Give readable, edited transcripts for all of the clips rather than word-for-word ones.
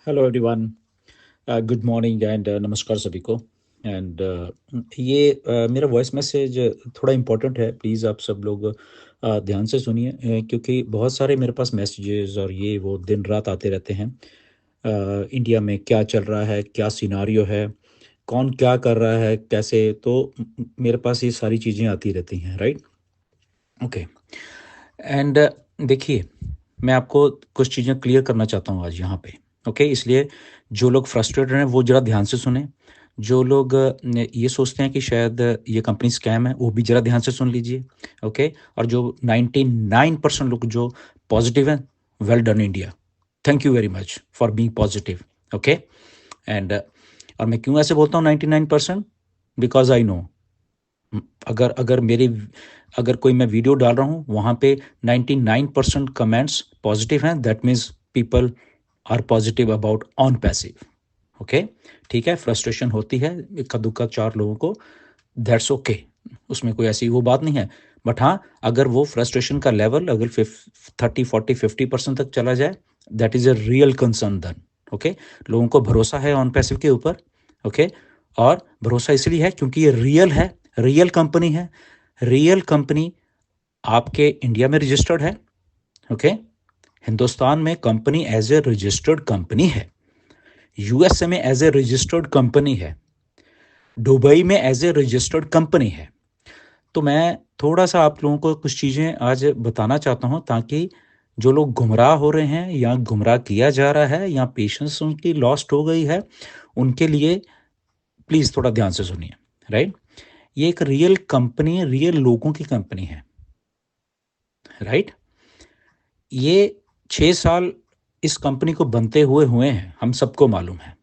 Hello everyone, good morning and नमस्कार सभी को। एंड ये मेरा वॉइस मैसेज थोड़ा इम्पोर्टेंट है। प्लीज़ आप सब लोग ध्यान से सुनिए, क्योंकि बहुत सारे मेरे पास मैसेजेस और ये वो दिन रात आते रहते हैं। इंडिया में क्या चल रहा है, क्या सिनारियो है, कौन क्या कर रहा है, कैसे, तो मेरे पास ये सारी चीज़ें आती रहती हैं, राइट। ओके। एंड देखिए, मैं आपको कुछ चीज़ें क्लियर करना चाहता हूँ आज यहाँ पे। ओके, इसलिए जो लोग फ्रस्ट्रेटेड हैं वो ज़रा ध्यान से सुने। जो लोग ये सोचते हैं कि शायद ये कंपनी स्कैम है, वो भी ज़रा ध्यान से सुन लीजिए। ओके। और जो 99% लोग जो पॉजिटिव हैं, well done India, thank you very much for being positive. Okay. And और मैं क्यों ऐसे बोलता हूँ 99%? बिकॉज आई नो, अगर अगर मेरी अगर कोई मैं वीडियो डाल रहा हूँ वहाँ पे 99% कमेंट्स पॉजिटिव हैं, that means people are positive about on passive. Okay, ठीक है। फ्रस्ट्रेशन होती है इक्का दुक्का चार लोगों को, दैट्स ओके, उसमें कोई ऐसी वो बात नहीं है। बट हाँ, अगर वो फ्रस्ट्रेशन का लेवल अगर 30, 40, 50% तक चला जाए, that is a real concern then. Okay, लोगों को भरोसा है ऑन पैसिव के ऊपर। ओके, और भरोसा इसलिए है क्योंकि ये रियल है, रियल कंपनी है। रियल कंपनी आपके इंडिया में रजिस्टर्ड है। ओके, हिंदुस्तान में company as a registered company है, यूएसए में एज ए रजिस्टर्ड कंपनी है, दुबई में एज ए रजिस्टर्ड कंपनी है। तो मैं थोड़ा सा आप लोगों को कुछ चीज़ें आज बताना चाहता हूँ, ताकि जो लोग गुमराह हो रहे हैं या गुमराह किया जा रहा है या पेशेंस उनकी लॉस्ट हो गई है, उनके लिए प्लीज़ थोड़ा ध्यान से सुनिए, राइट। ये एक रियल कंपनी, रियल लोगों की कंपनी है, राइट। ये 6 साल इस कंपनी को बनते हुए हुए हैं, हम सबको मालूम है।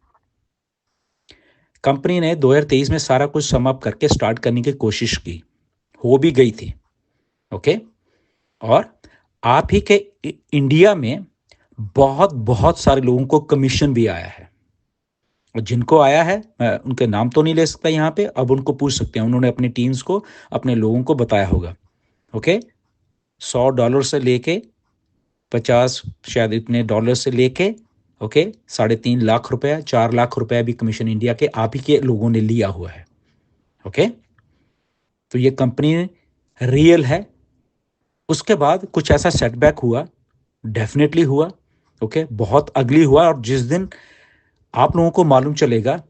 कंपनी ने 2023 में सारा कुछ सम अप करके स्टार्ट करने की कोशिश की, हो भी गई थी। ओके, और आप ही के इंडिया में बहुत बहुत सारे लोगों को कमीशन भी आया है। और जिनको आया है, मैं उनके नाम तो नहीं ले सकता यहाँ पे, अब उनको पूछ सकते हैं, उन्होंने अपनी टीम्स को, अपने लोगों को बताया होगा। ओके, $100 से लेके 50 शायद इतने डॉलर से लेके, ओके, 3.5 लाख रुपया, 4 लाख रुपया भी कमीशन इंडिया के आप ही के लोगों ने लिया हुआ है। ओके, तो ये कंपनी रियल है। उसके बाद कुछ ऐसा सेटबैक हुआ, डेफिनेटली हुआ। ओके, बहुत अगली हुआ, और जिस दिन आप लोगों को मालूम चलेगा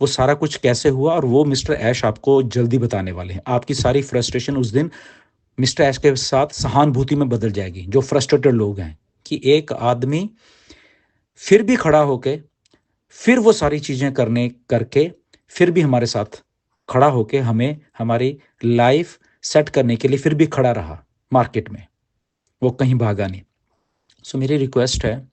वो सारा कुछ कैसे हुआ, और वो मिस्टर ऐश आपको जल्दी बताने वाले हैं। आपकी सारी फ्रस्ट्रेशन उस दिन मिस्टर ऐश के साथ सहानुभूति में बदल जाएगी। जो फ्रस्ट्रेटेड लोग हैं कि एक आदमी फिर भी खड़ा होके, फिर वो सारी चीज़ें करने करके, फिर भी हमारे साथ खड़ा होके हमें हमारी लाइफ सेट करने के लिए फिर भी खड़ा रहा मार्केट में, वो कहीं भागा नहीं। सो मेरी रिक्वेस्ट है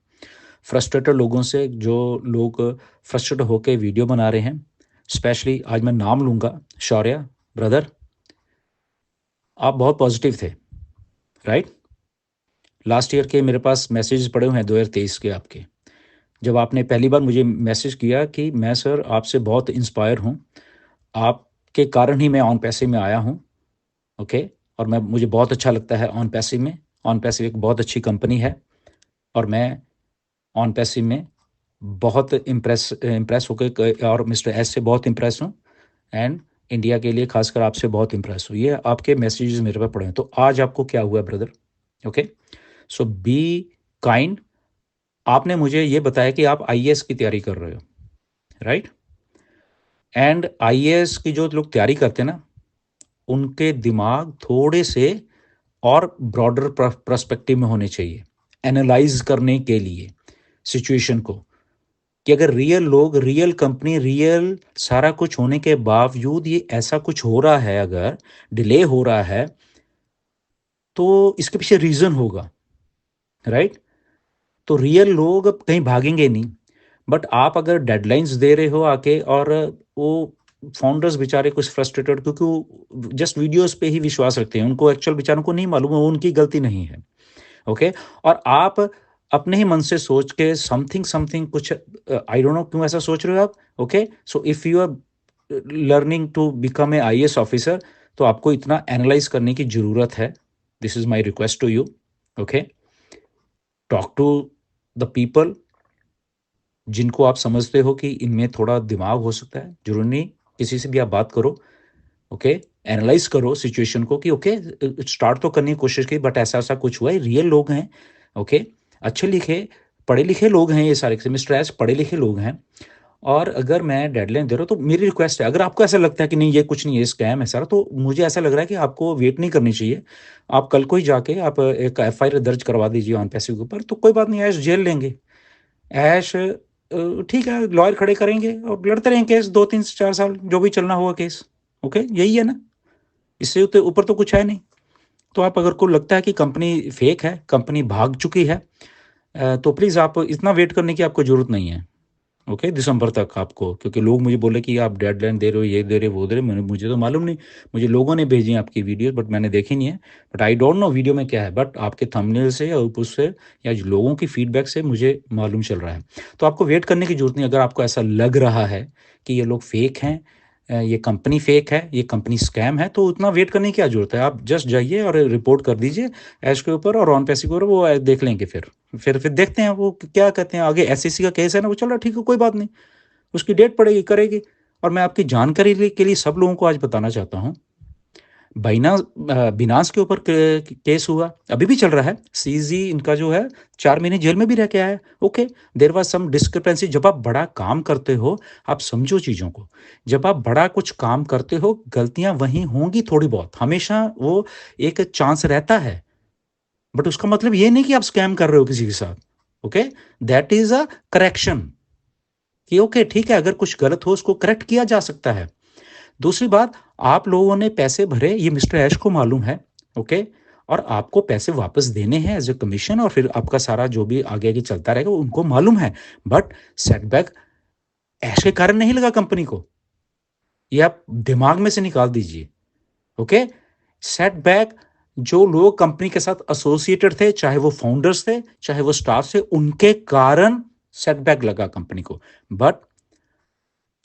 फ्रस्ट्रेटेड लोगों से, जो लोग फ्रस्ट्रेट होके वीडियो बना रहे हैं, स्पेशली आज मैं नाम लूँगा, शौर्य ब्रदर, आप बहुत पॉजिटिव थे, राइट। लास्ट ईयर के मेरे पास मैसेज पड़े हुए हैं 2023 के आपके, जब आपने पहली बार मुझे मैसेज किया कि मैं सर आपसे बहुत इंस्पायर हूँ, आपके कारण ही मैं ऑन पैसिव में आया हूँ। ओके, और मैं मुझे बहुत अच्छा लगता है ऑन पैसिव में। ऑन पैसिव एक बहुत अच्छी कंपनी है, और मैं ऑन पैसिव में बहुत इम्प्रेस इम्प्रेस होकर और मिस्टर एस से बहुत इम्प्रेस हूँ, एंड इंडिया के लिए खासकर आपसे बहुत इम्प्रेस हूँ। ये आपके मैसेजेस मेरे पे पड़े हैं। तो आज आपको क्या हुआ brother? Okay, so be kind. आपने मुझे ये बताया कि आप आईएएस की तैयारी कर रहे हो, राइट। एंड आईएएस की जो लोग तैयारी करते हैं ना, उनके दिमाग थोड़े से और ब्रॉडर पर्सपेक्टिव में होने चाहिए, एनालाइज करने के लिए सिचुएशन को, कि अगर रियल लोग, रियल कंपनी, रियल सारा कुछ होने के बावजूद ये ऐसा कुछ हो रहा है, अगर डिले हो रहा है, तो इसके पीछे रीजन होगा, राइट। तो रियल लोग अब कहीं भागेंगे नहीं। बट आप अगर डेडलाइंस दे रहे हो आके, और वो फाउंडर्स बेचारे कुछ फ्रस्ट्रेटेड, क्योंकि वो जस्ट वीडियोस पे ही विश्वास रखते हैं, उनको एक्चुअल बेचारों को नहीं मालूम है, वो उनकी गलती नहीं है। ओके, और आप अपने ही मन से सोच के समथिंग समथिंग कुछ, आई डोंट नो क्यों ऐसा सोच रहे हो आप। Okay, so if you are learning to become a IAS officer, तो आपको इतना एनालाइज करने की जरूरत है। This is my request to you. Okay, talk to the people, जिनको आप समझते हो कि इनमें थोड़ा दिमाग हो सकता है, जरूरी नहीं, किसी से भी आप बात करो, ओके, एनालाइज करो सिचुएशन को कि ओके, स्टार्ट तो करने की कोशिश की, बट ऐसा ऐसा कुछ हुआ है, रियल लोग हैं, ओके, अच्छे लिखे पढ़े लिखे लोग हैं, ये सारे मिस्टर एस पढ़े लिखे लोग हैं, और अगर मैं डेडलाइन दे रहा हूँ तो मेरी रिक्वेस्ट है, अगर आपको ऐसा लगता है कि नहीं ये कुछ नहीं है, स्कैम है सारा, तो मुझे ऐसा लग रहा है कि आपको वेट नहीं करनी चाहिए, आप कल को ही जाके आप एक एफआईआर दर्ज करवा दीजिए ऑन पैसे के ऊपर, तो कोई बात नहीं, ऐश जेल लेंगे, ऐश ठीक है, लॉयर खड़े करेंगे और लड़ते रहेंगे केस 2 3 4 साल, जो भी चलना होगा केस, ओके, यही है ना, इससे ऊपर तो कुछ है नहीं। तो आप अगर को लगता है कि कंपनी फेक है, कंपनी भाग चुकी है, तो प्लीज़ आप इतना वेट करने की आपको ज़रूरत नहीं है, ओके, दिसंबर तक आपको, क्योंकि लोग मुझे बोले कि आप डेडलाइन दे रहे हो, ये दे रहे हो, वो दे रहे हो, मुझे तो मालूम नहीं, मुझे लोगों ने भेजी हैं आपकी वीडियो, बट मैंने देखी नहीं है, but I don't know video में क्या है, बट आपके थंबनेल से या उससे या लोगों की फीडबैक से मुझे मालूम चल रहा है। तो आपको वेट करने की ज़रूरत नहीं, अगर आपको ऐसा लग रहा है कि ये लोग फेक हैं, ये कंपनी फेक है, ये कंपनी स्कैम है, तो उतना वेट करने की क्या ज़रूरत है, आप जस्ट जाइए और रिपोर्ट कर दीजिए ऐश के ऊपर और ऑन पैसे के ऊपर, वो देख लेंगे, फिर देखते हैं वो क्या कहते हैं आगे, एसईसी का केस है ना, वो चल रहा, ठीक है, कोई बात नहीं, उसकी डेट पड़ेगी, करेगी। और मैं आपकी जानकारी के लिए सब लोगों को आज बताना चाहता हूँ, बिनास के ऊपर केस हुआ, अभी भी चल रहा है, सीजी इनका जो है 4 महीने जेल में भी रह के आया है, okay, there was some discrepancy. जब आप बड़ा काम करते हो, आप समझो चीज़ों को, जब आप बड़ा कुछ काम करते हो, गलतियां वहीं होंगी थोड़ी बहुत, हमेशा वो एक चांस रहता है, बट उसका मतलब ये नहीं कि आप स्कैम कर रहे हो किसी के साथ, okay, that is a correction, कि ओके ठीक है, अगर कुछ गलत हो उसको करेक्ट किया जा सकता है। दूसरी बात, आप लोगों ने पैसे भरे, ये मिस्टर ऐश को मालूम है, ओके, और आपको पैसे वापस देने हैं एज ए कमीशन, और फिर आपका सारा जो भी आगे आगे चलता रहेगा उनको मालूम है, बट सेटबैक ऐश के कारण नहीं लगा कंपनी को, ये आप दिमाग में से निकाल दीजिए, ओके, सेटबैक जो लोग कंपनी के साथ एसोसिएटेड थे, चाहे वो फाउंडर्स थे, चाहे वो स्टाफ थे, उनके कारण सेटबैक लगा कंपनी को, बट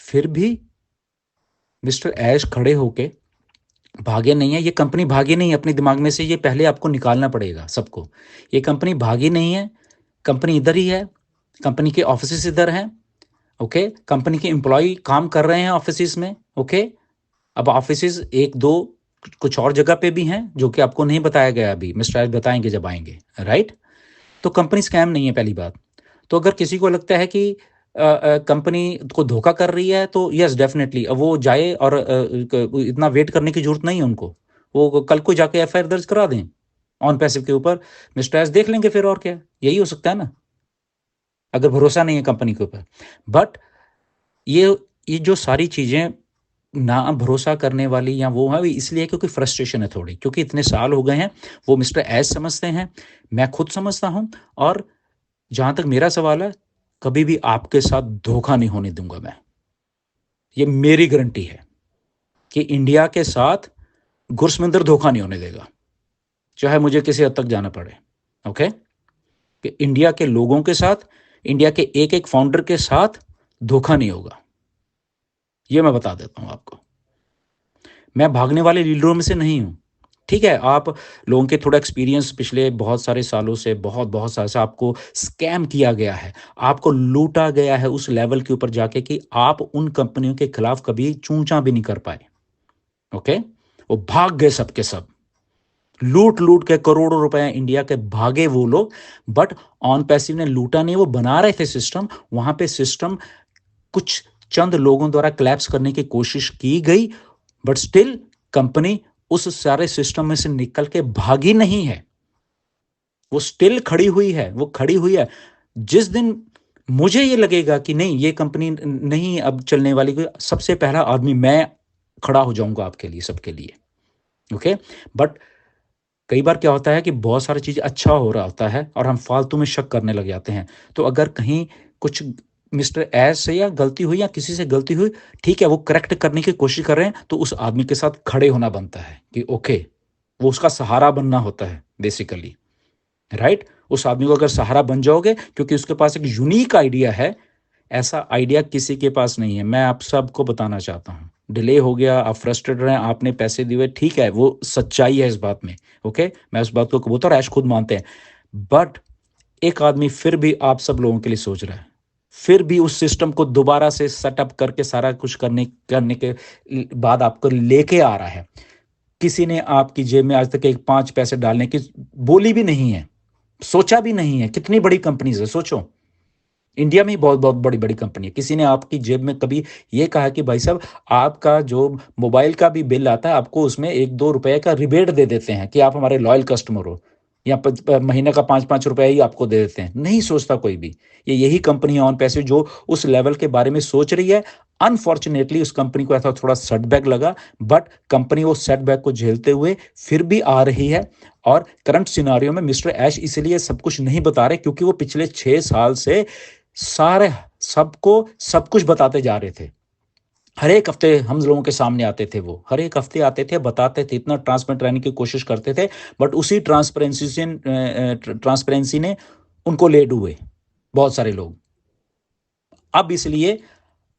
फिर भी मिस्टर ऐश खड़े होके भागे नहीं है, ये कंपनी भागी नहीं है, अपने दिमाग में से ये पहले आपको निकालना पड़ेगा सबको, ये कंपनी भागी नहीं है, कंपनी इधर ही है, कंपनी के ऑफिस इधर हैं, ओके, कंपनी के एम्प्लॉय काम कर रहे हैं ऑफिस में, ओके, अब ऑफिस एक दो कुछ और जगह पे भी हैं जो कि आपको नहीं बताया गया, अभी मिस्टर ऐश बताएंगे जब आएंगे, राइट। तो कंपनी स्कैम नहीं है, पहली बात। तो अगर किसी को लगता है कि कंपनी को धोखा कर रही है, तो यस डेफिनेटली वो जाए, और इतना वेट करने की जरूरत नहीं है उनको, वो कल को जाके एफआईआर दर्ज करा दें ऑन पैसिव के ऊपर, मिस्टर एस देख लेंगे फिर, और क्या, यही हो सकता है ना, अगर भरोसा नहीं है कंपनी के ऊपर। बट ये जो सारी चीज़ें ना भरोसा करने वाली या वो है, इसलिए क्योंकि फ्रस्ट्रेशन है थोड़ी, क्योंकि इतने साल हो गए हैं, वो मिस्टर एस समझते हैं, मैं खुद समझता हूँ, और जहाँ तक मेरा सवाल है, कभी भी आपके साथ धोखा नहीं होने दूंगा मैं, ये मेरी गारंटी है कि इंडिया के साथ गुरसमिंदर धोखा नहीं होने देगा, चाहे मुझे किसी हद तक जाना पड़े, ओके, कि इंडिया के लोगों के साथ, इंडिया के एक एक फाउंडर के साथ धोखा नहीं होगा, ये मैं बता देता हूं आपको। मैं भागने वाले लीडरों में से नहीं हूं, ठीक है, आप लोगों के थोड़ा एक्सपीरियंस पिछले बहुत सारे सालों से, बहुत बहुत साल से आपको स्कैम किया गया है, आपको लूटा गया है उस लेवल के ऊपर जाके कि आप उन कंपनियों के खिलाफ कभी चूंचा भी नहीं कर पाए, ओके, वो भाग गए सबके सब, लूट लूट के करोड़ों रुपए इंडिया के भागे वो लोग, बट ऑन पैसिव ने लूटा नहीं, वो बना रहे थे सिस्टम, वहां पे सिस्टम कुछ चंद लोगों द्वारा क्लैप्स करने की कोशिश की गई, बट स्टिल कंपनी उस सारे सिस्टम में से निकल के भागी नहीं है, वो स्टिल खड़ी हुई है, वो खड़ी हुई है। जिस दिन मुझे ये लगेगा कि नहीं ये कंपनी नहीं अब चलने वाली, सबसे पहला आदमी मैं खड़ा हो जाऊंगा आपके लिए, सबके लिए, ओके। बट कई बार क्या होता है कि बहुत सारी चीज़ अच्छा हो रहा होता है और हम फालतू में शक करने लग जाते हैं, तो अगर कहीं कुछ मिस्टर एस से या गलती हुई या किसी से गलती हुई, ठीक है, वो करेक्ट करने की कोशिश कर रहे हैं, तो उस आदमी के साथ खड़े होना बनता है कि ओके, वो उसका सहारा बनना होता है बेसिकली, राइट। उस आदमी को अगर सहारा बन जाओगे, क्योंकि उसके पास एक यूनिक आइडिया है, ऐसा आइडिया किसी के पास नहीं है, मैं आप सबको बताना चाहता हूं। डिले हो गया, आप फ्रस्ट्रेट रहे, आपने पैसे दिए, ठीक है, वो सच्चाई है इस बात में, ओके, मैं उस बात को कबूतर ऐश खुद मानते हैं, बट एक आदमी फिर भी आप सब लोगों के लिए सोच रहा है, फिर भी उस सिस्टम को दोबारा से सेटअप करके सारा कुछ करने करने के बाद आपको लेके आ रहा है। किसी ने आपकी जेब में आज तक एक 5 पैसे डालने की बोली भी नहीं है, सोचा भी नहीं है। कितनी बड़ी कंपनीज है, सोचो। इंडिया में ही बहुत बहुत बड़ी बड़ी कंपनी है। किसी ने आपकी जेब में कभी ये कहा कि भाई साहब, आपका जो मोबाइल का भी बिल आता है, आपको उसमें 1-2 रुपए का रिबेट दे देते हैं कि आप हमारे लॉयल कस्टमर हो, या महीने का 5-5 रुपए ही आपको दे देते हैं? नहीं सोचता कोई भी। ये यही कंपनी ऑन पैसे जो उस लेवल के बारे में सोच रही है। अनफॉर्चुनेटली उस कंपनी को ऐसा थोड़ा सेटबैक लगा, बट कंपनी वो सेटबैक को झेलते हुए फिर भी आ रही है। और करंट सिनारियो में मिस्टर ऐश इसलिए सब कुछ नहीं बता रहे क्योंकि वो पिछले 6 साल से सारे सबको सब कुछ बताते जा रहे थे। हर एक हफ्ते हम लोगों के सामने आते थे, वो हर एक हफ्ते आते थे, बताते थे, इतना ट्रांसपेरेंट रहने की कोशिश करते थे। बट उसी ट्रांसपेरेंसी ने उनको ले डूबे बहुत सारे लोग। अब इसलिए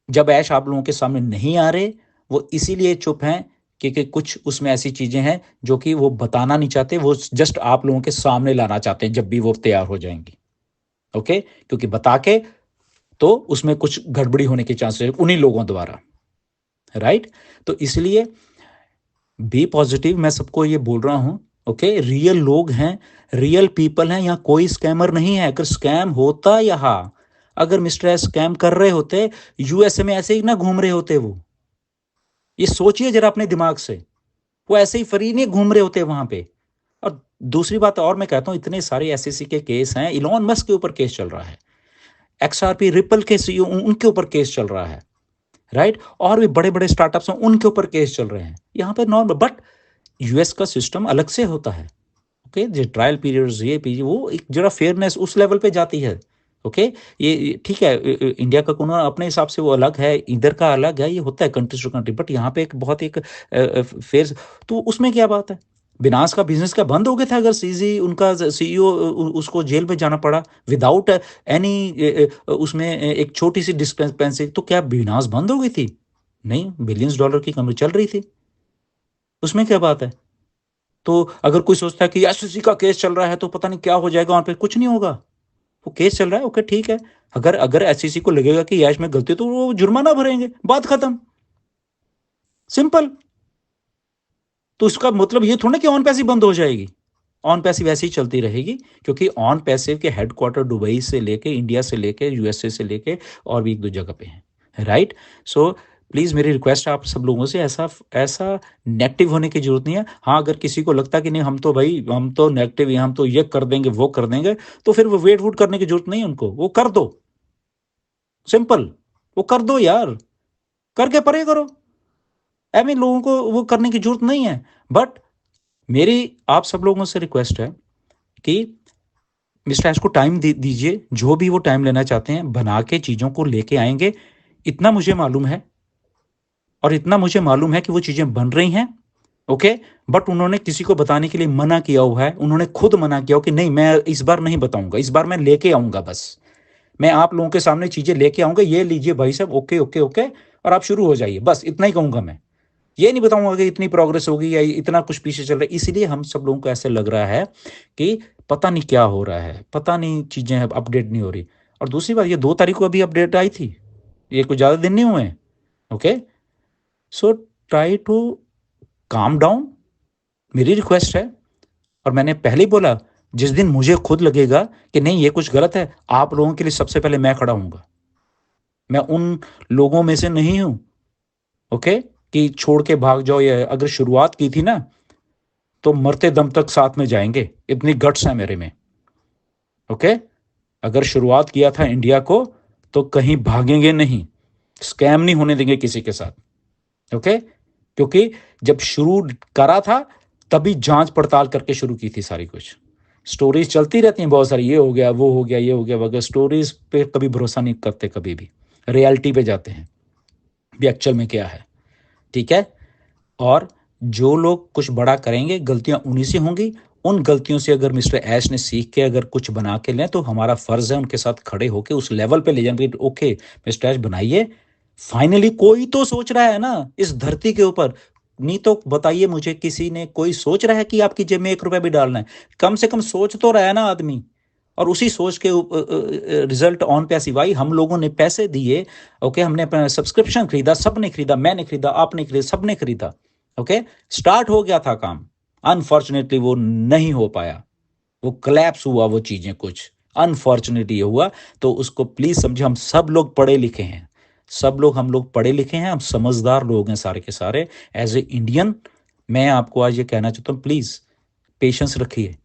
जब ऐश आप लोगों के सामने नहीं आ रहे, वो इसीलिए चुप हैं क्योंकि कुछ उसमें ऐसी चीजें हैं जो कि वो बताना नहीं चाहते, वो जस्ट आप लोगों के सामने लाना चाहते हैं जब भी वो तैयार हो जाएंगी। ओके, क्योंकि बता के तो उसमें कुछ गड़बड़ी होने के चांसेस उन्हीं लोगों द्वारा, राइट। तो इसलिए बी पॉजिटिव, मैं सबको ये बोल रहा हूं। ओके, रियल लोग हैं, रियल पीपल हैं, यहाँ कोई स्कैमर नहीं है। अगर स्कैम होता, यहाँ अगर मिस्टर एस स्कैम कर रहे होते, यूएसए में ऐसे ही ना घूम रहे होते वो। ये सोचिए जरा अपने दिमाग से, वो ऐसे ही फ्री नहीं घूम रहे होते वहां पे। और दूसरी बात और मैं कहता हूं, इतने सारे एसईसी के केस हैं, इलॉन मस्क के ऊपर केस चल रहा है, एक्सआरपी रिपल के सीईओ उनके ऊपर केस चल रहा है, राइट। और भी बड़े बड़े स्टार्टअप्स हैं, उनके ऊपर केस चल रहे हैं। यहाँ पे नॉर्मल, बट यूएस का सिस्टम अलग से होता है। ओके, जो ट्रायल पीरियड्स, ये पीरियड, वो एक जरा फेयरनेस उस लेवल पे जाती है। ओके, ये ठीक है, इंडिया का कानून अपने हिसाब से वो अलग है, इधर का अलग है, ये होता है कंट्री टू कंट्री। बट यहाँ पे एक बहुत एक फेयर, तो उसमें क्या बात है? बिनास का बिजनेस क्या बंद हो गया था अगर सीजी उनका सीईओ उसको जेल में जाना पड़ा विदाउट एनी, उसमें एक छोटी सी डिस्क्रिपेंसी, तो क्या बिनास बंद हो गई थी? नहीं, बिलियंस डॉलर की कंपनी चल रही थी, उसमें क्या बात है? तो अगर कोई सोचता है कि एसएससी का केस चल रहा है तो पता नहीं क्या हो जाएगा वहां पे, कुछ नहीं होगा। वो केस चल रहा है, ओके ठीक है। अगर अगर एसएससी को लगेगा कि यश में गलती, तो वो जुर्माना भरेंगे, बात खत्म, सिंपल। तो इसका मतलब ये थोड़ा कि ऑन पैसिव बंद हो जाएगी। ऑन पैसिव वैसे ही चलती रहेगी, क्योंकि ऑन पैसिव के हेडक्वार्टर दुबई से लेके, इंडिया से लेके, यूएसए से लेके और भी एक दो जगह पे हैं, राइट। सो प्लीज़ मेरी रिक्वेस्ट है आप सब लोगों से, ऐसा ऐसा नेगेटिव होने की जरूरत नहीं है। हाँ, अगर किसी को लगता कि नहीं हम तो भाई हम तो नेगेटिव हैं, हम तो ये कर देंगे वो कर देंगे, तो फिर वो वेट वूट करने की जरूरत नहीं है उनको, वो कर दो, सिंपल। वो कर दो यार, करके परे करो। ऐसे लोगों को वो करने की जरूरत नहीं है। बट मेरी आप सब लोगों से रिक्वेस्ट है कि मिस्टर एस को टाइम दीजिए, जो भी वो टाइम लेना चाहते हैं, बना के चीज़ों को लेके आएंगे। इतना मुझे मालूम है, और इतना मुझे मालूम है कि वो चीज़ें बन रही हैं। ओके, बट उन्होंने किसी को बताने के लिए मना किया हुआ है, उन्होंने खुद मना किया हो कि नहीं मैं इस बार नहीं बताऊंगा, इस बार मैं लेके आऊंगा, बस मैं आप लोगों के सामने चीज़ें लेके आऊंगा, ये लीजिए भाई साहब, ओके ओके ओके, और आप शुरू हो जाइए, बस इतना ही कहूंगा मैं। ये नहीं बताऊंगा कि इतनी प्रोग्रेस होगी या इतना कुछ पीछे चल रहा है। इसलिए हम सब लोगों को ऐसे लग रहा है कि पता नहीं क्या हो रहा है, पता नहीं चीज़ें अपडेट नहीं हो रही। और दूसरी बात, ये 2 तारीख को अभी अपडेट आई थी, ये कुछ ज़्यादा दिन नहीं हुए। Okay, so try to calm down, मेरी रिक्वेस्ट है। और मैंने पहले ही बोला, जिस दिन मुझे खुद लगेगा कि नहीं ये कुछ गलत है, आप लोगों के लिए सबसे पहले मैं खड़ा हूंगा। मैं उन लोगों में से नहीं हूं, ओके, कि छोड़ के भाग जाओ। या अगर शुरुआत की थी ना, तो मरते दम तक साथ में जाएंगे, इतनी गट्स है मेरे में। ओके, अगर शुरुआत किया था इंडिया को, तो कहीं भागेंगे नहीं, स्कैम नहीं होने देंगे किसी के साथ। ओके, क्योंकि जब शुरू करा था तभी जांच पड़ताल करके शुरू की थी सारी कुछ। स्टोरीज चलती रहती हैं बहुत सारी, ये हो गया वो हो गया ये हो गया वगैरह, स्टोरीज पे कभी भरोसा नहीं करते, कभी भी रियलिटी पे जाते हैं भी एक्चुअल में क्या है, ठीक है। और जो लोग कुछ बड़ा करेंगे, गलतियां उन्हीं से होंगी। उन गलतियों से अगर मिस्टर ऐश ने सीख के अगर कुछ बना के लें, तो हमारा फर्ज है उनके साथ खड़े होकर उस लेवल पे ले जाएंगे। ओके मिस्टर ऐश बनाइए, फाइनली कोई तो सोच रहा है ना इस धरती के ऊपर। नहीं तो बताइए मुझे, किसी ने कोई सोच रहा है कि आपकी जेब में 1 रुपया भी डालना है? कम से कम सोच तो रहा है ना आदमी। और उसी सोच के रिजल्ट ऑन पैसिव आई। हम लोगों ने पैसे दिए, ओके, हमने अपना सब्सक्रिप्शन खरीदा, सबने खरीदा, मैंने खरीदा, आपने खरीदा, सबने खरीदा, ओके, स्टार्ट हो गया था काम। अनफॉर्चुनेटली वो नहीं हो पाया, वो क्लैप्स हुआ, वो चीजें कुछ अनफॉर्चुनेटली हुआ। तो उसको प्लीज समझे, हम सब लोग पढ़े लिखे हैं, सब लोग हम लोग पढ़े लिखे हैं, हम समझदार लोग हैं सारे के सारे। एज ए इंडियन मैं आपको आज ये कहना चाहता हूँ, प्लीज पेशेंस रखिए।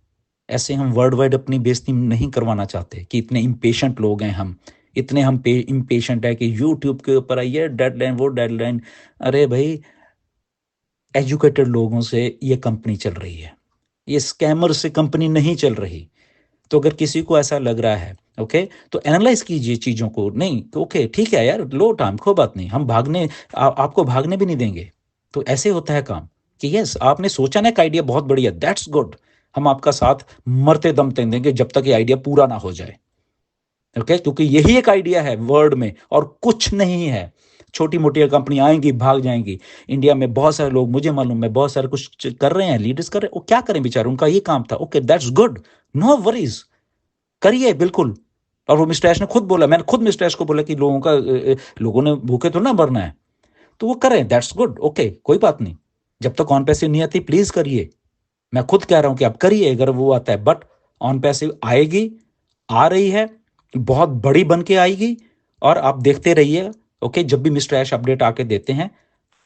ऐसे हम वर्ल्ड वाइड अपनी बेइज्जती नहीं करवाना चाहते कि इतने इम्पेशेंट लोग हैं हम, इतने हम इम्पेशेंट है कि यूट्यूब के ऊपर आइए डेडलाइन वो डेडलाइन। अरे भाई, एजुकेटेड लोगों से ये कंपनी चल रही है, ये स्कैमर से कंपनी नहीं चल रही। तो अगर किसी को ऐसा लग रहा है, ओके, तो एनालाइज कीजिए चीज़ों को। नहीं तो ओके ठीक है यार, लो टाइम, कोई बात नहीं, हम भागने आपको भागने भी नहीं देंगे। तो ऐसे होता है काम कि यस, आपने सोचा ना एक आइडिया बहुत बढ़िया, दैट्स गुड, हम आपका साथ मरते दम तक देंगे जब तक ये आइडिया पूरा ना हो जाए, ओके, क्योंकि यही एक आइडिया है वर्ल्ड में और कुछ नहीं है। छोटी मोटी कंपनी आएंगी, भाग जाएंगी। इंडिया में बहुत सारे लोग, मुझे मालूम है, बहुत सारे कुछ कर रहे हैं, लीडर्स कर रहे हैं, वो क्या करें बेचारे, उनका ये काम था, okay that's good, no worries, करिए बिल्कुल। और वो मिस्टर ऐश ने खुद बोला, मैंने खुद मिस्टर ऐश को बोला कि लोगों ने भूखे तो ना मरना है, तो वो करें, दैट्स गुड, ओके, कोई बात नहीं। जब तक ऑन पैसिव नहीं आती प्लीज करिए, मैं खुद कह रहा हूं कि आप करिए अगर वो आता है। बट ऑन पैसिव आएगी, आ रही है, बहुत बड़ी बन के आएगी, और आप देखते रहिए, ओके। जब भी मिस्टर ऐश अपडेट आके देते हैं,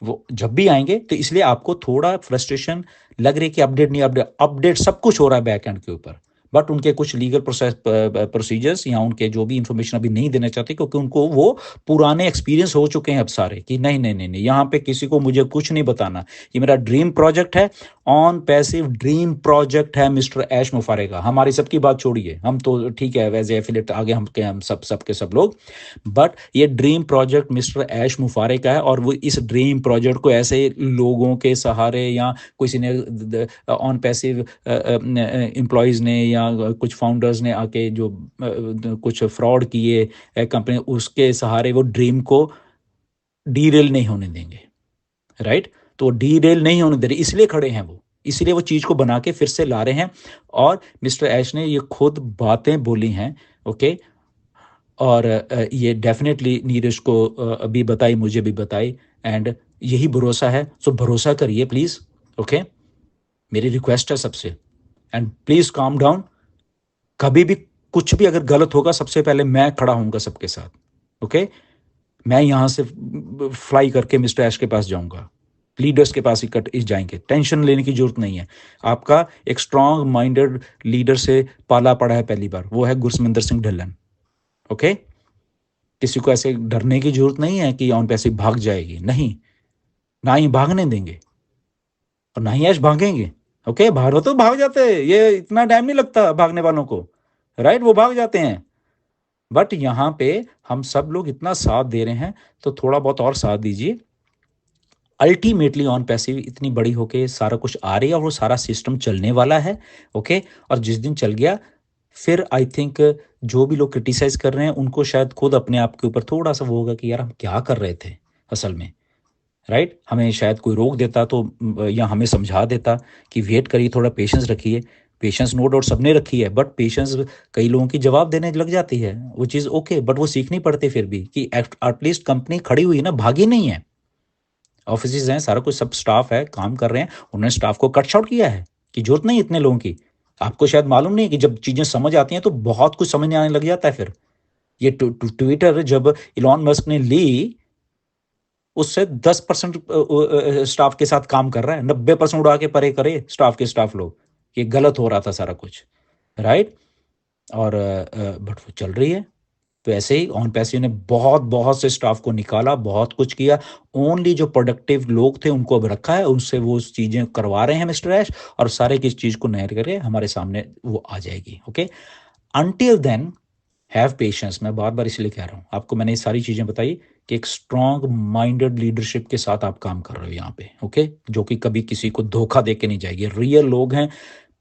वो जब भी आएंगे, तो इसलिए आपको थोड़ा फ्रस्ट्रेशन लग रही है कि अपडेट नहीं, अपडेट अपडेट सब कुछ हो रहा है बैक एंड के ऊपर, बट उनके कुछ लीगल प्रोसीजर्स या उनके जो भी इंफॉर्मेशन अभी नहीं देना चाहते, क्योंकि उनको वो पुराने एक्सपीरियंस हो चुके हैं अब सारे, कि नहीं नहीं नहीं नहीं, यहाँ पे किसी को मुझे कुछ नहीं बताना, ये मेरा ड्रीम प्रोजेक्ट है, ऑन पैसिव ड्रीम प्रोजेक्ट है मिस्टर ऐश मुफारे का। हमारी सबकी बात छोड़िए, हम तो ठीक है वैसे एफिलेट आगे हम सब के सब लोग, बट ये ड्रीम प्रोजेक्ट मिस्टर ऐश मुफारे का है, और वो इस ड्रीम प्रोजेक्ट को ऐसे लोगों के सहारे या किसी ने ऑन पैसिव एम्प्लॉयज़ ने या कुछ फाउंडर्स ने आके जो कुछ फ्रॉड किए कंपनी, उसके सहारे वो ड्रीम को डीरेल नहीं होने देंगे, राइट। तो डीरेल नहीं होने दे रहे, इसलिए खड़े हैं वो, इसलिए वो चीज़ को बना के फिर से ला रहे हैं। और मिस्टर ऐश ने ये खुद बातें बोली हैं, ओके, और ये डेफिनेटली नीरज को अभी बताई, मुझे भी बताई, एंड यही भरोसा है। सो भरोसा करिए प्लीज़, ओके, मेरी रिक्वेस्ट है सबसे, एंड प्लीज़ काम डाउन। कभी भी कुछ भी अगर गलत होगा, सबसे पहले मैं खड़ा होऊंगा सबके साथ, ओके। मैं यहाँ से फ्लाई करके मिस्टर ऐश के पास जाऊंगा, लीडर्स के पास ही जाएंगे, टेंशन लेने की जरूरत नहीं है। आपका एक स्ट्रांग माइंडेड लीडर से पाला पड़ा है पहली बार, वो है गुरसमिंदर सिंह ढिल्लन, ओके। किसी को ऐसे डरने की जरूरत नहीं है कि ऑन पैसे भाग जाएगी, नहीं, ना ही भागने देंगे और ना ही ऐश भागेंगे, ओके। भागो तो भाग जाते हैं, ये इतना टाइम नहीं लगता भागने वालों को, राइट, वो भाग जाते हैं। बट यहाँ पे हम सब लोग इतना साथ दे रहे हैं, तो थोड़ा बहुत और साथ दीजिए। अल्टीमेटली ऑन पैसिव इतनी बड़ी होके सारा कुछ आ रही है, और वो सारा सिस्टम चलने वाला है, ओके। और जिस दिन चल गया, फिर आई थिंक जो भी लोग क्रिटिसाइज कर रहे हैं, उनको शायद खुद अपने आप के ऊपर थोड़ा सा वो होगा कि यार हम क्या कर रहे थे असल में, राइट। हमें शायद कोई रोक देता तो, या हमें समझा देता कि वेट करिए, थोड़ा पेशेंस रखिए। पेशेंस नो डाउट सबने रखी है, बट पेशेंस कई लोगों की जवाब देने लग जाती है, वो चीज़ ओके, बट वो सीखनी पड़ती फिर भी कि एटलीस्ट कंपनी खड़ी हुई है ना, भागी नहीं है। ऑफिस हैं, सारा कुछ सब स्टाफ है, काम कर रहे हैं, उन्होंने स्टाफ को कट शॉर्ट किया है कि जरूरत नहीं इतने लोगों की। आपको शायद मालूम नहीं कि जब चीज़ें समझ आती हैं तो बहुत कुछ समझ आने लग जाता है। फिर ये ट्विटर जब इलॉन मस्क ने ली, उससे 10% स्टाफ के साथ काम कर रहा है, 90% उड़ा के परे करे स्टाफ लोग। ये गलत हो रहा था सारा कुछ, राइट। और बट वो चल रही है। तो ऐसे ही ऑन पैसिव ने बहुत बहुत से स्टाफ को निकाला, बहुत कुछ किया। ओनली जो प्रोडक्टिव लोग थे उनको अब रखा है, उनसे वो चीज़ें करवा रहे हैं मिस्टर ऐश, और सारे किस चीज़ को नहर करके हमारे सामने वो आ जाएगी, okay. Until then have patience. मैं बार बार इसलिए कह रहा हूँ आपको, मैंने ये सारी चीज़ें बताई कि एक स्ट्रांग माइंडेड लीडरशिप के साथ आप काम कर रहे हो यहाँ पे, ओके, जो कि कभी किसी को धोखा दे के नहीं जाएगी। रियल लोग हैं,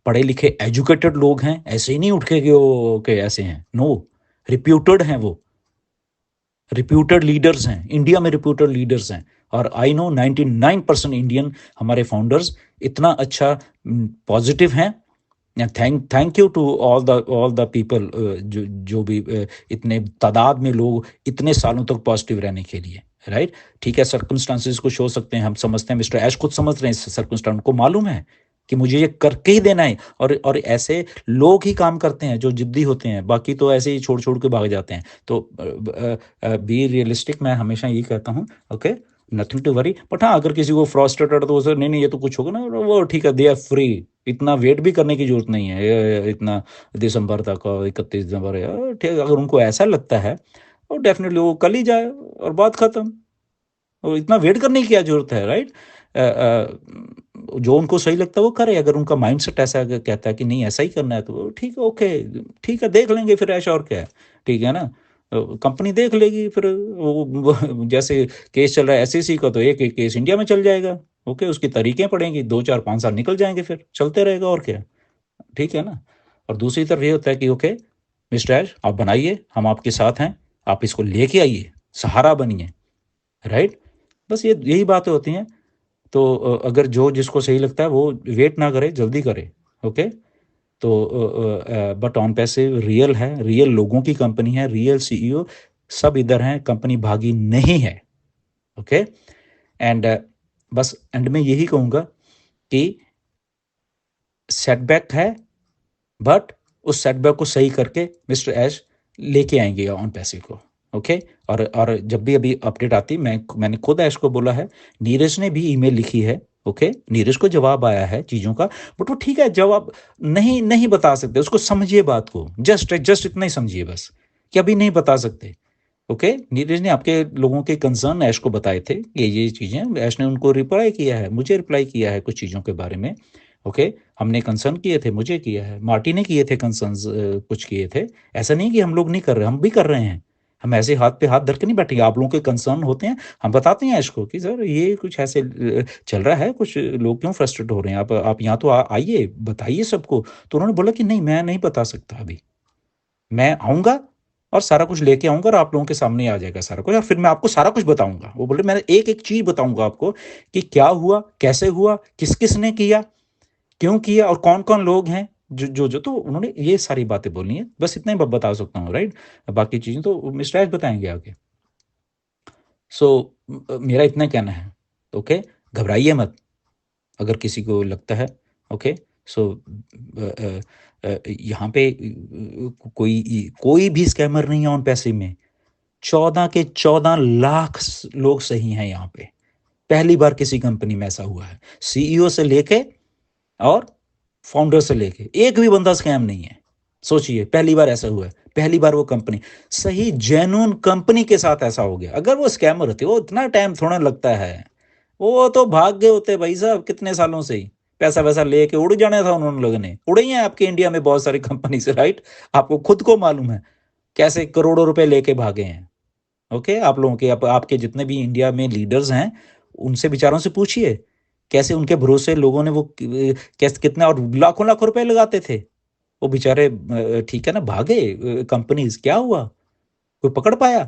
पढ़े लिखे एजुकेटेड लोग हैं, ऐसे ही नहीं उठ के कि ऐसे हैं, नो, रिप्यूटेड हैं वो, रिप्यूटेड लीडर्स हैं, इंडिया में रिप्यूटेड लीडर्स हैं। और आई नो 99% इंडियन हमारे फाउंडर्स इतना अच्छा पॉजिटिव हैं, thank you to all the people, जो भी इतने तादाद में लोग इतने सालों तक पॉजिटिव रहने के लिए, राइट। ठीक है, सर्कमस्टांसेस कुछ हो सकते हैं, हम समझते हैं, मिस्टर ऐश खुद समझ रहे हैं सर्कमस्टांस को, मालूम है कि मुझे ये करके ही देना है। और ऐसे लोग ही काम करते हैं जो जिद्दी होते हैं, बाकी तो ऐसे ही छोड़ छोड़ के भाग जाते हैं। तो बी रियलिस्टिक, मैं हमेशा यही कहता हूँ। Okay, nothing to worry. But हाँ, अगर किसी को फ्रस्ट्रेटेड तो उसे नहीं नहीं ये तो कुछ होगा ना, वो ठीक है, दे आर फ्री। इतना वेट भी करने की जरूरत नहीं है, इतना दिसंबर तक और 31 दिसंबर है, ठीक है। अगर उनको ऐसा लगता है और डेफिनेटली वो कल ही जाए और बात खत्म। और इतना वेट करने की क्या जरूरत है, राइट। जो उनको सही लगता है वो करे। अगर उनका माइंड सेट ऐसा कहता है कि नहीं ऐसा ही करना है, तो ठीक है, ओके, ठीक है, देख लेंगे फिर, ऐसा और क्या है, ठीक है ना। कंपनी देख लेगी फिर। जैसे केस चल रहा है एसईसी का, तो एक एक केस इंडिया में चल जाएगा। ओके, उसकी तरीकें पड़ेंगी, 2 4 5 साल निकल जाएंगे, फिर चलते रहेगा और क्या, ठीक है ना। और दूसरी तरफ ये होता है कि ओके मिस्टर ऐश, आप बनाइए, हम आपके साथ हैं, आप इसको लेके आइए, सहारा बनिए, राइट। बस ये यही बातें होती हैं। तो अगर जो जिसको सही लगता है वो वेट ना करे, जल्दी करे। ओके, तो बट ऑन पैसिव रियल है, रियल लोगों की कंपनी है, रियल सीईओ सब इधर हैं, कंपनी भागी नहीं है। ओके, एंड बस एंड में यही कहूँगा कि सेटबैक है, बट उस सेटबैक को सही करके मिस्टर ऐश लेके आएंगे ऑन पैसिव को। ओके, और जब भी अभी अपडेट आती, मैंने खुद ऐश को बोला है, नीरज ने भी ईमेल लिखी है। ओके, नीरज को जवाब आया है चीज़ों का, बट वो ठीक है, जवाब नहीं नहीं बता सकते, उसको समझिए बात को, जस्ट जस्ट इतना ही समझिए बस, कि अभी नहीं बता सकते। ओके, नीरज ने आपके लोगों के कंसर्न ऐश को बताए थे, ये चीज़ें ऐश ने उनको रिप्लाई किया है, मुझे रिप्लाई किया है कुछ चीज़ों के बारे में। ओके, हमने कंसर्न किए थे, मुझे किया है, मार्टी ने किए थे कंसर्न्स, कुछ किए थे। ऐसा नहीं कि हम लोग नहीं कर रहे, हम भी कर रहे हैं। हम ऐसे हाथ पे हाथ धर के नहीं बैठेंगे, आप लोगों के कंसर्न होते हैं, हम बताते हैं इसको कि सर ये कुछ ऐसे चल रहा है, कुछ लोग क्यों फ्रस्ट्रेट हो रहे हैं, आप यहाँ तो आइए, बताइए सबको। तो उन्होंने बोला कि नहीं, मैं नहीं बता सकता अभी, मैं आऊँगा और सारा कुछ लेके आऊँगा और आप लोगों के सामने आ जाएगा सारा कुछ, और फिर मैं आपको सारा कुछ बताऊँगा। वो बोले मैं एक-एक चीज़ बताऊँगा आपको कि क्या हुआ, कैसे हुआ, किस-किस ने किया, क्यों किया और कौन-कौन लोग हैं जो तो उन्होंने ये सारी बातें बोली हैं। बस इतना ही ब बता सकता हूँ, राइट। बाकी चीज़ें तो मिस्टर ऐश बताएँगे आगे। सो मेरा इतना कहना है, ओके, घबराइए मत अगर किसी को लगता है। ओके, सो यहाँ पे कोई कोई भी स्कैमर नहीं है ऑन पैसे में। 14 के 14 लाख लोग सही हैं यहाँ पे। पहली बार किसी कंपनी में ऐसा हुआ है, सीईओ से लेके और फाउंडर से लेके एक भी बंदा स्कैम नहीं है। सोचिए, पहली बार ऐसा हुआ है, पहली बार वो कंपनी, सही जेन्युइन कंपनी के साथ ऐसा हो गया। अगर वो स्कैमर होते, वो इतना टाइम थोड़ा लगता है, वो तो भाग गए होते भाई साहब कितने सालों से ही, पैसा वैसा लेके उड़ जाना था उन्होंने, लोगों ने उड़े ही हैं आपके इंडिया में बहुत सारी कंपनी से, राइट। आपको खुद को मालूम है कैसे करोड़ों रुपए लेके भागे हैं। ओके, आप लोगों के आपके जितने भी इंडिया में लीडर्स हैं, उनसे बेचारों से पूछिए कैसे उनके भरोसे लोगों ने वो कैसे कितने और लाखों लाखों रुपए लगाते थे, वो बेचारे ठीक है ना, भागे कंपनीज, क्या हुआ, कोई पकड़ पाया?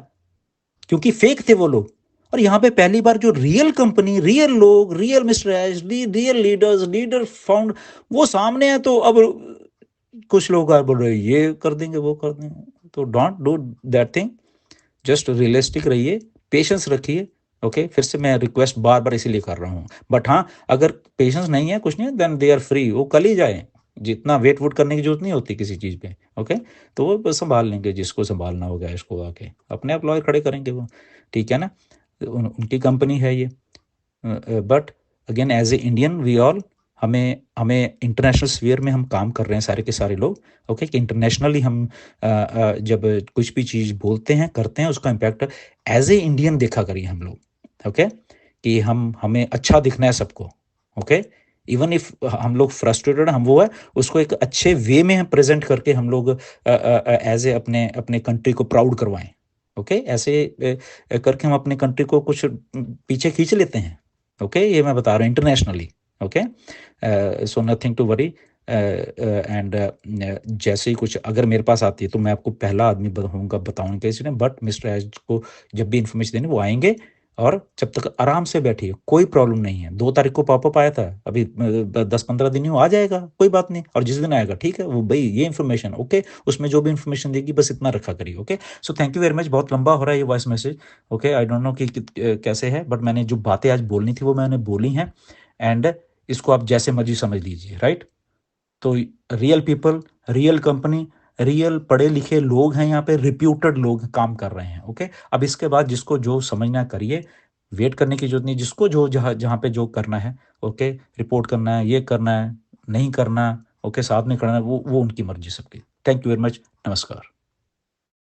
क्योंकि फेक थे वो लोग। और यहाँ पे पहली बार जो रियल कंपनी, रियल लोग, real mister H, real leaders, leader found, वो सामने है। तो अब कुछ लोग बोल रहे ये कर देंगे, वो कर देंगे, तो don't do that thing. Just realistic रहिए, पेशेंस रखिए। ओके, फिर से मैं रिक्वेस्ट बार बार इसीलिए कर रहा हूँ। बट हाँ, अगर पेशेंस नहीं है, कुछ नहीं है, देन दे आर फ्री, वो कल ही जाए, जितना वेट वुट करने की जरूरत नहीं होती किसी चीज़ पे। ओके, तो वो बस संभाल लेंगे, जिसको संभालना होगा इसको आके अपने आप लॉयर खड़े करेंगे वो, ठीक है ना। उनकी कंपनी है ये। But again as a Indian we all, हमें हमें इंटरनेशनल स्फीयर में हम काम कर रहे हैं सारे के सारे लोग। ओके, कि इंटरनेशनली हम जब कुछ भी चीज़ बोलते हैं करते हैं, उसका इम्पैक्ट एज ए इंडियन देखा करिए हम लोग। ओके, कि हमें अच्छा दिखना है सबको। ओके, इवन इफ हम लोग फ्रस्ट्रेटेड, हम वो है, उसको एक अच्छे वे में हम प्रेजेंट करके हम लोग एज ए अपने अपने कंट्री को प्राउड करवाएं। ओके, ऐसे करके हम अपने कंट्री को कुछ पीछे खींच लेते हैं। ओके, ये मैं बता रहा हूँ internationally. Okay, so nothing to worry. And जैसे ही कुछ अगर मेरे पास आती है तो मैं आपको पहला आदमी बताऊंगा इसने। बट मिस्टर एच को जब भी इंफॉर्मेशन देने वो आएंगे, और जब तक आराम से बैठिए, कोई प्रॉब्लम नहीं है। 2 तारीख को पॉपअप आया था, अभी 10-15 दिन ही हुआ, आ जाएगा, कोई बात नहीं। और जिस दिन आएगा ठीक है, वो भई ये इन्फॉर्मेशन ओके, उसमें जो भी इन्फॉर्मेशन देगी बस इतना रखा करिए, okay. So thank you very much. बहुत लंबा हो रहा है ये voice message, okay. I don't know कि कैसे है, बट मैंने जो बातें आज बोलनी थी वो मैंने बोली हैं, एंड इसको आप जैसे मर्ज़ी समझ लीजिए, राइट? तो real people, real company, real पढ़े लिखे लोग हैं यहाँ पे, रिप्यूटेड लोग काम कर रहे हैं, ओके। अब इसके बाद जिसको जो समझना है करिए, वेट करने की जरूरत नहीं। जिसको जो जहाँ जहाँ पे जो करना है, ओके, रिपोर्ट करना है, ये करना है, नहीं करना, ओके, साथ में करना है, वो उनकी मर्जी सबकी। Thank you very much. नमस्कार।